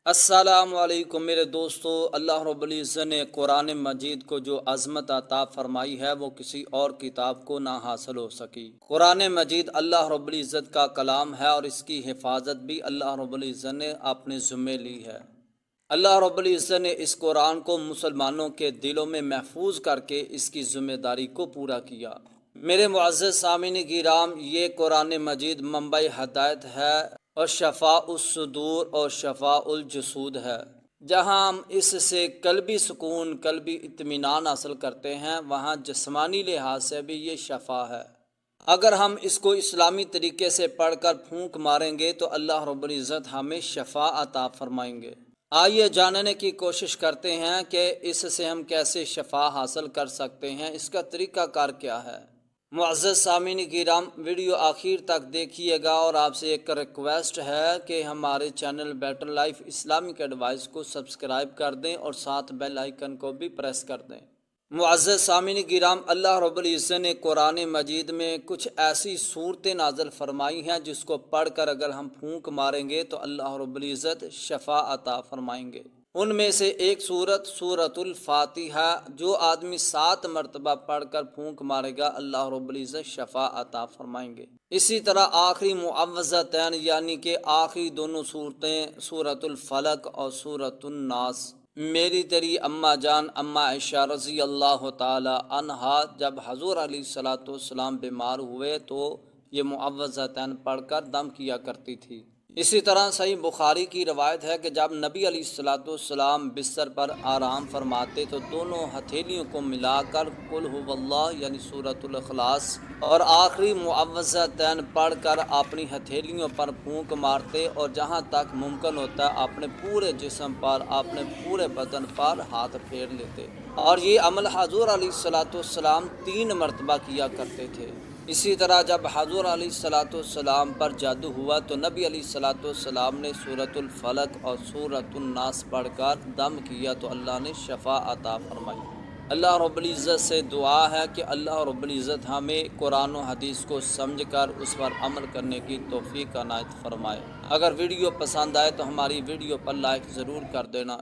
السلام علیکم میرے دوستو، اللہ رب العزت نے قرآن مجید کو جو عظمت عطا فرمائی ہے وہ کسی اور کتاب کو نہ حاصل ہو سکی۔ قرآن مجید اللہ رب العزت کا کلام ہے اور اس کی حفاظت بھی اللہ رب العزت نے اپنے ذمے لی ہے۔ اللہ رب العزت نے اس قرآن کو مسلمانوں کے دلوں میں محفوظ کر کے اس کی ذمہ داری کو پورا کیا۔ میرے معزز سامعین کرام، یہ قرآن مجید منبع ہدایت ہے اور شفاء الصدور اور شفاء الجسود ہے۔ جہاں ہم اس سے قلبی سکون، قلبی اطمینان حاصل کرتے ہیں، وہاں جسمانی لحاظ سے بھی یہ شفا ہے۔ اگر ہم اس کو اسلامی طریقے سے پڑھ کر پھونک ماریں گے تو اللہ رب العزت ہمیں شفا عطا فرمائیں گے۔ آئیے جاننے کی کوشش کرتے ہیں کہ اس سے ہم کیسے شفا حاصل کر سکتے ہیں، اس کا طریقہ کار کیا ہے۔ معزز سامعین کرام، ویڈیو آخر تک دیکھیے گا اور آپ سے ایک ریکویسٹ ہے کہ ہمارے channel better life Islamic advice کو سبسکرائب کر دیں اور ساتھ بیل آئیکن کو بھی پریس کر دیں۔ معزز سامعین کرام، اللہ رب العزت نے قرآن مجید میں کچھ ایسی صورتیں نازل فرمائی ہیں جس کو پڑھ کر اگر ہم پھونک ماریں گے تو اللہ رب العزت شفا عطا فرمائیں گے۔ ان میں سے ایک سورۃ الفاتحہ، جو آدمی 7 مرتبہ پڑھ کر پھونک مارے گا اللہ رب العزت شفا عطا فرمائیں گے۔ اسی طرح آخری معوذتین یعنی کہ آخری دونوں صورتیں سورۃ الفلق اور سورۃ الناس، میری تیری اماں جان اماں عائشہ رضی اللہ تعالی عنہا جب حضور علیہ السلام بیمار ہوئے تو یہ معوذتین پڑھ کر دم کیا کرتی تھی۔ اسی طرح صحیح بخاری کی روایت ہے کہ جب نبی علیہ السلام بستر پر آرام فرماتے تو دونوں ہتھیلیوں کو ملا کر قل ھو اللہ یعنی سورۃ الاخلاص اور آخری معوذتین پڑھ کر اپنی ہتھیلیوں پر پھونک مارتے اور جہاں تک ممکن ہوتا ہے اپنے پورے جسم پر، اپنے پورے بدن پر ہاتھ پھیر لیتے، اور یہ عمل حضور علیہ السلام 3 مرتبہ کیا کرتے تھے۔ اسی طرح جب حضور علیہ السلام پر جادو ہوا تو نبی علیہ السلام نے سورۃ الفلق اور سورۃ الناس پڑھ کر دم کیا تو اللہ نے شفا عطا فرمائی۔ اللہ رب العزت سے دعا ہے کہ اللہ رب العزت ہمیں قرآن و حدیث کو سمجھ کر اس پر عمل کرنے کی توفیق عنایت فرمائے۔ اگر ویڈیو پسند آئے تو ہماری ویڈیو پر لائک ضرور کر دینا۔